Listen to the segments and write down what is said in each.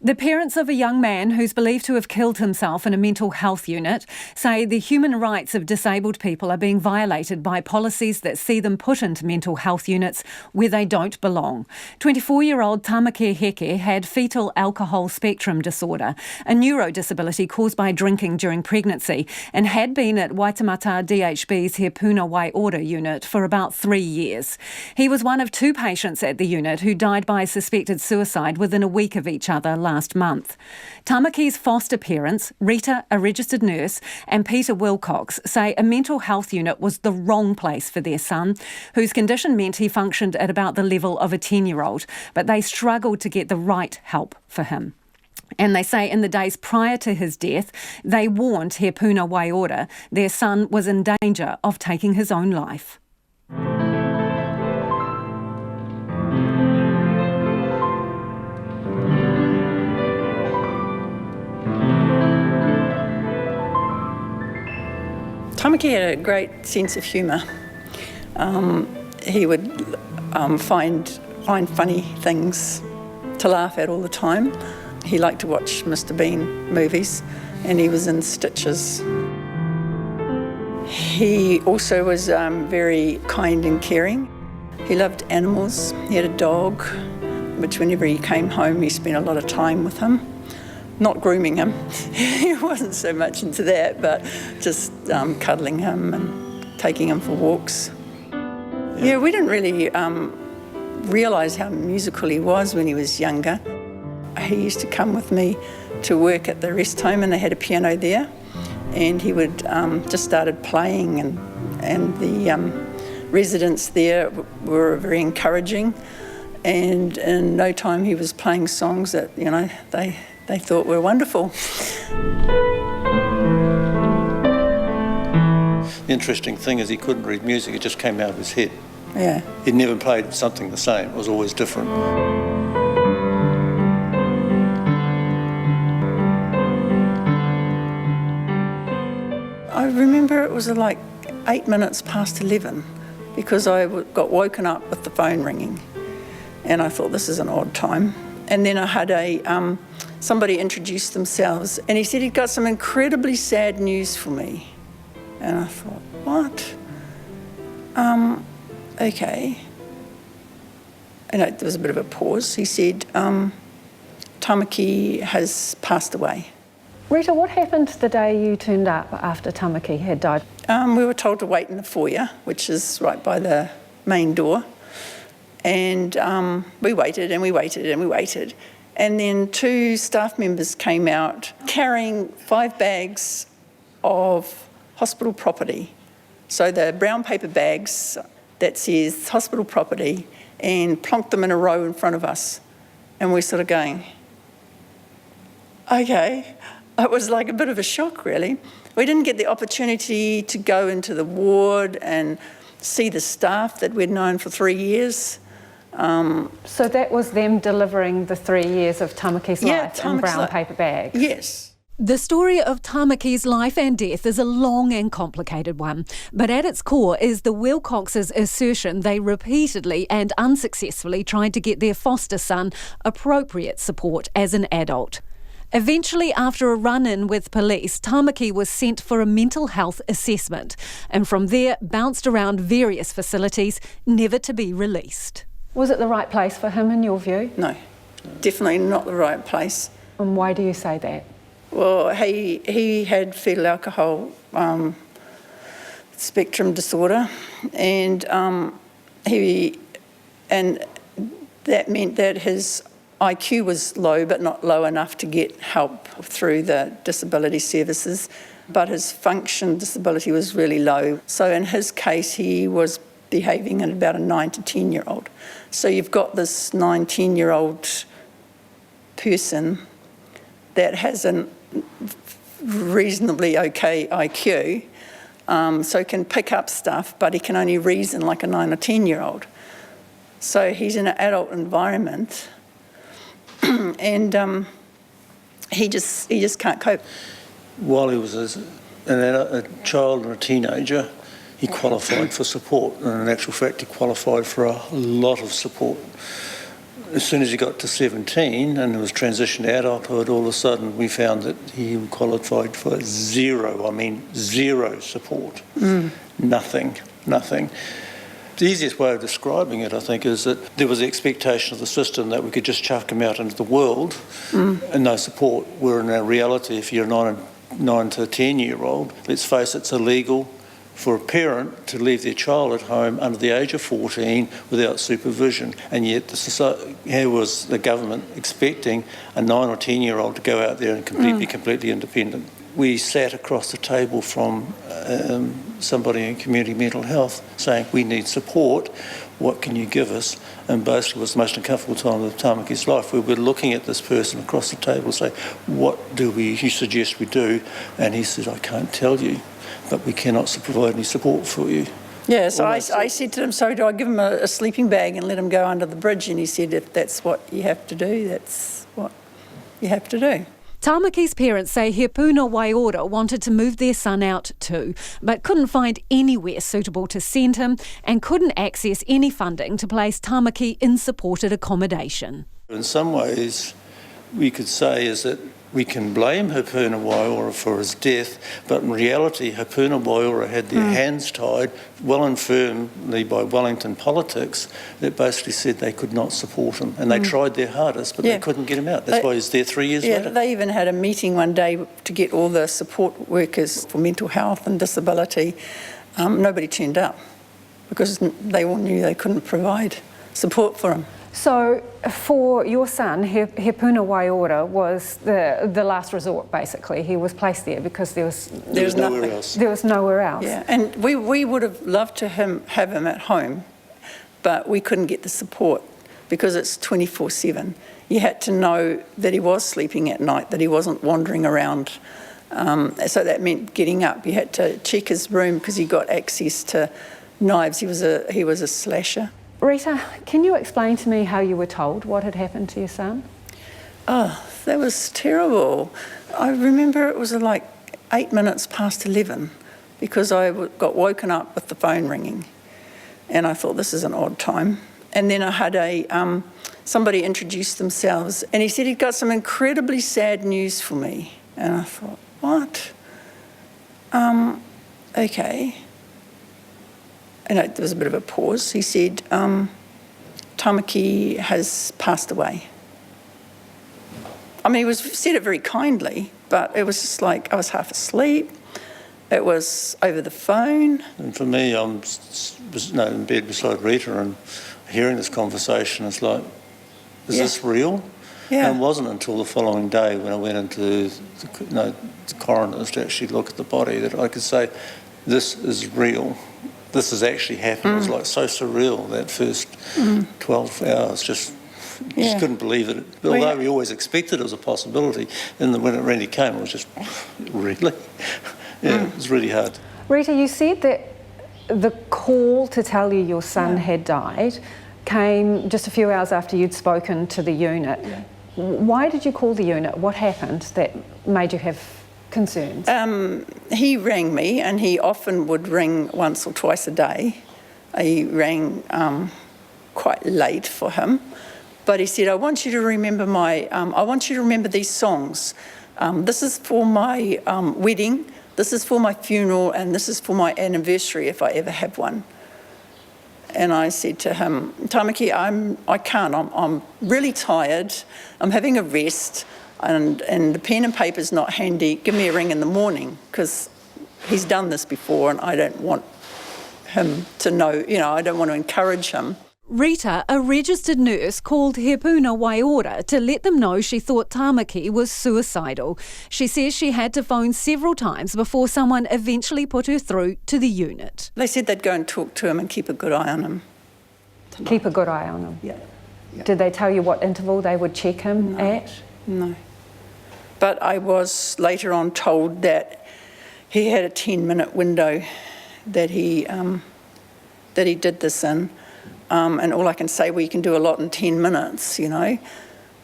The parents of a young man who's believed to have killed himself in a mental health unit say the human rights of disabled people are being violated by policies that see them put into mental health units where they don't belong. 24-year-old Tamaki had fetal alcohol spectrum disorder, a neurodisability caused by drinking during pregnancy, and had been at Waitemata DHB's He Puna Wai Ora unit for about 3 years. He was one of 2 patients at the unit who died by suspected suicide within a week of each other last month. Tamakis' foster parents, Rita, a registered nurse, and Peter Wilcoxes, say a mental health unit was the wrong place for their son, whose condition meant he functioned at about the level of a 10-year-old, but they struggled to get the right help for him. And they say in the days prior to his death, they warned He Puna Wai Ora their son was in danger of taking his own life. Tamaki had a great sense of humour. He would find funny things to laugh at all the time. He liked to watch Mr. Bean movies, and he was in stitches. He also was very kind and caring. He loved animals. He had a dog, which whenever he came home, he spent a lot of time with him. Not grooming him, he wasn't so much into that, but just cuddling him and taking him for walks. Yeah, we didn't really realise how musical he was when he was younger. He used to come with me to work at the rest home, and they had a piano there, and he would just started playing, and the residents there were very encouraging, and in no time he was playing songs that, you know, they thought were wonderful. The interesting thing is he couldn't read music, it just came out of his head. Yeah. He'd never played something the same, it was always different. I remember it was like 8 minutes past 11 because I got woken up with the phone ringing, and I thought, this is an odd time. And then I had somebody introduce themselves, and he said he'd got some incredibly sad news for me. And I thought, what? Okay. And there was a bit of a pause. He said, Tamaki has passed away. Rita, what happened the day you turned up after Tamaki had died? We were told to wait in the foyer, which is right by the main door. And we waited and we waited and we waited. And then 2 staff members came out carrying 5 bags of hospital property. So the brown paper bags that says hospital property, and plonked them in a row in front of us. And we're sort of going, okay. It was like a bit of a shock, really. We didn't get the opportunity to go into the ward and see the staff that we'd known for 3 years. So that was them delivering the 3 years of Tamaki's life in brown paper bags? Yes. The story of Tamaki's life and death is a long and complicated one, but at its core is the Wilcoxes' assertion they repeatedly and unsuccessfully tried to get their foster son appropriate support as an adult. Eventually, after a run-in with police, Tamaki was sent for a mental health assessment, and from there bounced around various facilities, never to be released. Was it the right place for him, in your view? No, definitely not the right place. And why do you say that? Well, he had fetal alcohol spectrum disorder, and that meant that his IQ was low, but not low enough to get help through the disability services, but his function disability was really low. So in his case, he was behaving at about a 9 to 10-year-old. So you've got this 9, 10-year-old person that has a reasonably okay IQ, so can pick up stuff, but he can only reason like a 9 or 10-year-old. So he's in an adult environment, and he just can't cope. While he was a child and a teenager, he qualified for support, and in actual fact he qualified for a lot of support. as soon as he got to 17 and was transitioned out of it, all of a sudden we found that he qualified for zero support. Nothing. The easiest way of describing it, I think, is that there was the expectation of the system that we could just chuck him out into the world and no support, where in our reality, if you're a 9 to 10-year-old, let's face it, it's illegal for a parent to leave their child at home under the age of 14 without supervision. And yet here was the government expecting a 9 or 10-year-old to go out there and be completely independent. We sat across the table from somebody in community mental health saying, we need support, what can you give us? And basically it was the most uncomfortable time of Tamakis' life. We were looking at this person across the table and say, what do you suggest we do? And he said, I can't tell you, but we cannot provide any support for you. Yeah, so I said to him, so do I give him a sleeping bag and let him go under the bridge? And he said, if that's what you have to do, that's what you have to do. Tamakis' parents say Hepuna Waiora wanted to move their son out too, but couldn't find anywhere suitable to send him and couldn't access any funding to place Tamaki in supported accommodation. In some ways, we could say is that we can blame Hepuna Waiora for his death, but in reality, Hepuna Waiora had their hands tied well and firmly by Wellington politics that basically said they could not support him. And they tried their hardest, but they couldn't get him out. That's why he's there 3 years later. They even had a meeting one day to get all the support workers for mental health and disability. Nobody turned up because they all knew they couldn't provide support for him. So for your son, Hepuna Waiora was the last resort, basically. He was placed there because there was nowhere else. There was nowhere else. Yeah, and we would have loved to have him at home, but we couldn't get the support because it's 24/7. You had to know that he was sleeping at night, that he wasn't wandering around. So that meant getting up. You had to check his room because he got access to knives. He was a slasher. Rita, can you explain to me how you were told what had happened to your son? Oh, that was terrible. I remember it was like 8 minutes past 11 because I got woken up with the phone ringing and I thought this is an odd time. And then I had somebody introduce themselves and he said he'd got some incredibly sad news for me. And I thought, what? Okay. And there was a bit of a pause. He said, Tamaki has passed away. I mean, he said it very kindly, but it was just like I was half asleep. It was over the phone. And for me, I'm in bed beside Rita and hearing this conversation, it's like, is this real? Yeah. And it wasn't until the following day when I went into the coroners to actually look at the body that I could say, this is real. This has actually happened. It was like so surreal, that first 12 hours. Just couldn't believe it. Although we always expected it was a possibility, and when it really came, it was just, really? It was really hard. Rita, you said that the call to tell you your son had died came just a few hours after you'd spoken to the unit. Yeah. Why did you call the unit? What happened that made you have concerns? He rang me, and he often would ring once or twice a day. He rang quite late for him, but he said, I want you to remember I want you to remember these songs. This is for my wedding, this is for my funeral, and this is for my anniversary if I ever have one. And I said to him, Tamaki, I can't, I'm really tired, I'm having a rest, and the pen and paper's not handy, give me a ring in the morning, because he's done this before and I don't want him to know, I don't want to encourage him. Rita, a registered nurse, called Hepuna Waiora to let them know she thought Tamaki was suicidal. She says she had to phone several times before someone eventually put her through to the unit. They said they'd go and talk to him and keep a good eye on him. Keep a good eye on him? Yeah. Did they tell you what interval they would check him at? No. But I was later on told that he had a 10-minute window that he did this in. And all I can say, well, you can do a lot in 10 minutes,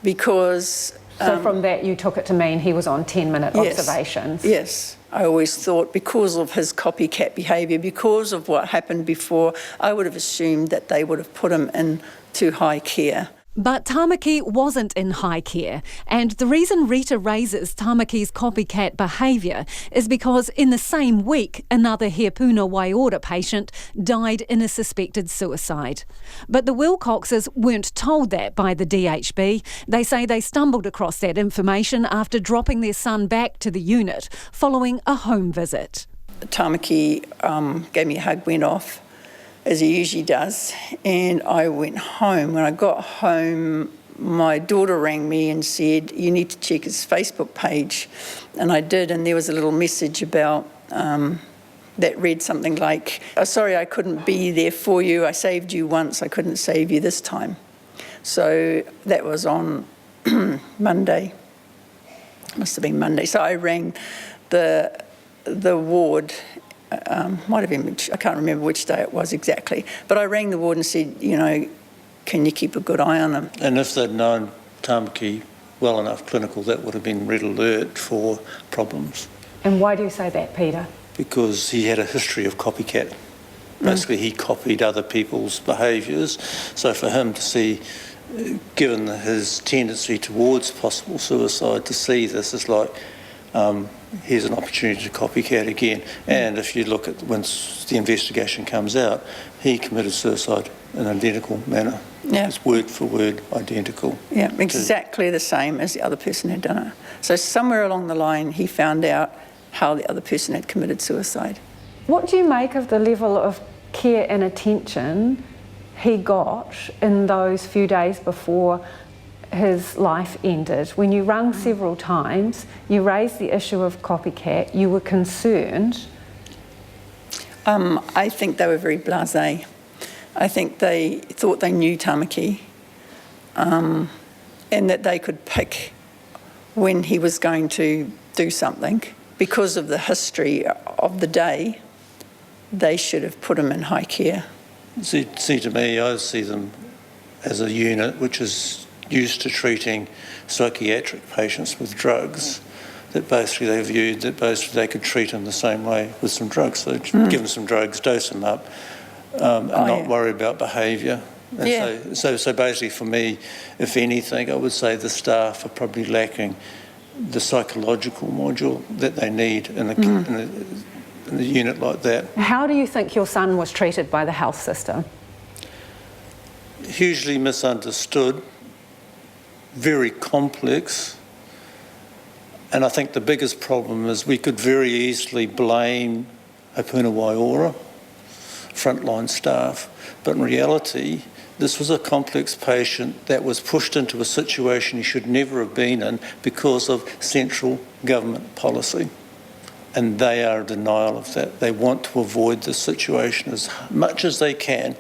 because... So from that you took it to mean he was on 10-minute observations? Yes. I always thought because of his copycat behaviour, because of what happened before, I would have assumed that they would have put him in to high care. But Tamaki wasn't in high care, and the reason Rita raises Tamaki's copycat behaviour is because in the same week, another Hepuna Waiora patient died in a suspected suicide. But the Wilcoxes weren't told that by the DHB. They say they stumbled across that information after dropping their son back to the unit following a home visit. Tamaki gave me a hug, went off, as he usually does, and I went home. When I got home, my daughter rang me and said, you need to check his Facebook page. And I did, and there was a little message about that read something like, oh, sorry, I couldn't be there for you. I saved you once, I couldn't save you this time. So that was on Monday. Must have been Monday. So I rang the ward. Might have been, I can't remember which day it was exactly, but I rang the ward and said, you know, can you keep a good eye on him? And if they'd known Tamaki well enough clinical, that would have been red alert for problems. And why do you say that, Peter? Because he had a history of copycat. Basically, he copied other people's behaviours. So for him to see, given his tendency towards possible suicide, to see this is like, here's an opportunity to copycat again. And if you look at once the investigation comes out, he committed suicide in an identical manner. Yeah. It's word for word identical. Yeah, exactly the same as the other person had done it. So somewhere along the line, he found out how the other person had committed suicide. What do you make of the level of care and attention he got in those few days before his life ended? When you rang several times, you raised the issue of copycat, you were concerned. I think they were very blasé. I think they thought they knew Tamaki, and that they could pick when he was going to do something. Because of the history of the day, they should have put him in high care. See, to me, I see them as a unit which is used to treating psychiatric patients with drugs, that basically they viewed that basically they could treat them the same way with some drugs. So give them some drugs, dose them up, and not worry about behaviour. So basically for me, if anything, I would say the staff are probably lacking the psychological module that they need in a unit like that. How do you think your son was treated by the health system? Hugely misunderstood, very complex, and I think the biggest problem is we could very easily blame Hepuna Waiora, frontline staff, but in reality this was a complex patient that was pushed into a situation he should never have been in because of central government policy. And they are in denial of that. They want to avoid this situation as much as they can.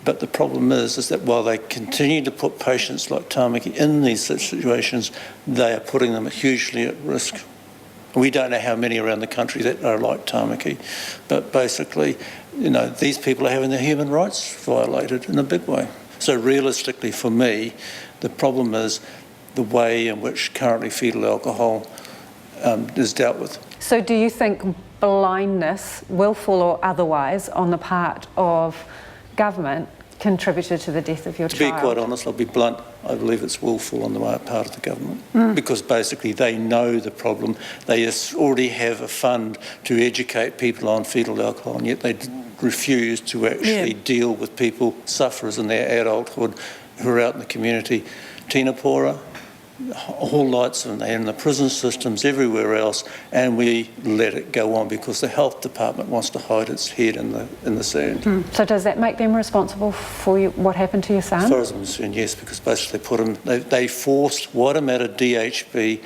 But the problem is that while they continue to put patients like Tamaki in these situations, they are putting them hugely at risk. We don't know how many around the country that are like Tamaki, but basically, you know, these people are having their human rights violated in a big way. So realistically for me, the problem is the way in which currently fetal alcohol is dealt with. So do you think blindness, willful or otherwise, on the part of government contributed to the death of your child? To be quite honest, I'll be blunt, I believe it's willful on the part of the government because basically they know the problem. They already have a fund to educate people on fetal alcohol, and yet they refuse to actually deal with people, sufferers in their adulthood who are out in the community. Tinapora, whole lots of them in the prison systems, everywhere else, and we let it go on because the health department wants to hide its head in the sand. So does that make them responsible for what happened to your son? As far as I'm concerned, yes, because basically they forced Waitemata DHB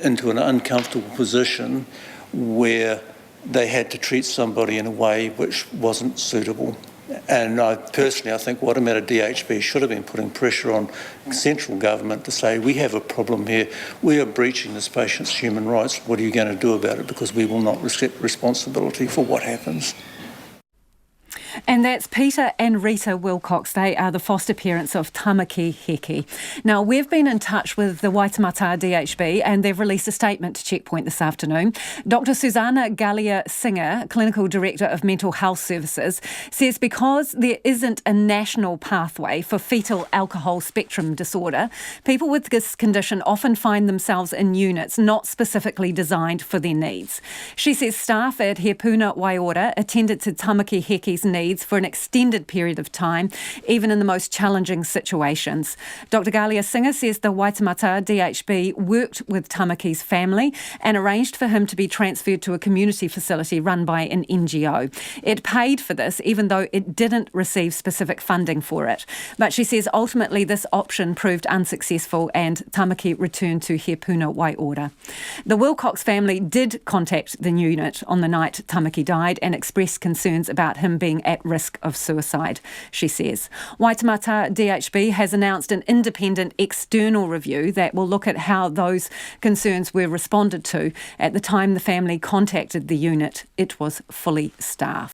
into an uncomfortable position where they had to treat somebody in a way which wasn't suitable. And I think Waitemata DHB should have been putting pressure on central government to say, we have a problem here, we are breaching this patient's human rights, what are you going to do about it? Because we will not accept responsibility for what happens. And that's Peter and Rita Wilcox. They are the foster parents of Tamaki Heke. Now, we've been in touch with the Waitemata DHB and they've released a statement to Checkpoint this afternoon. Dr. Susanna Gallia Singer, Clinical Director of Mental Health Services, says because there isn't a national pathway for fetal alcohol spectrum disorder, people with this condition often find themselves in units not specifically designed for their needs. She says staff at He Puna Waiora attended to Tamaki Heke's needs for an extended period of time, even in the most challenging situations. Dr. Gallia Singer says the Waitemata DHB worked with Tamaki's family and arranged for him to be transferred to a community facility run by an NGO. It paid for this, even though it didn't receive specific funding for it. But she says ultimately this option proved unsuccessful and Tamaki returned to He Puna Waiora. The Wilcox family did contact the unit on the night Tamaki died and expressed concerns about him being at risk of suicide, she says. Waitemata DHB has announced an independent external review that will look at how those concerns were responded to. At the time the family contacted the unit, it was fully staffed.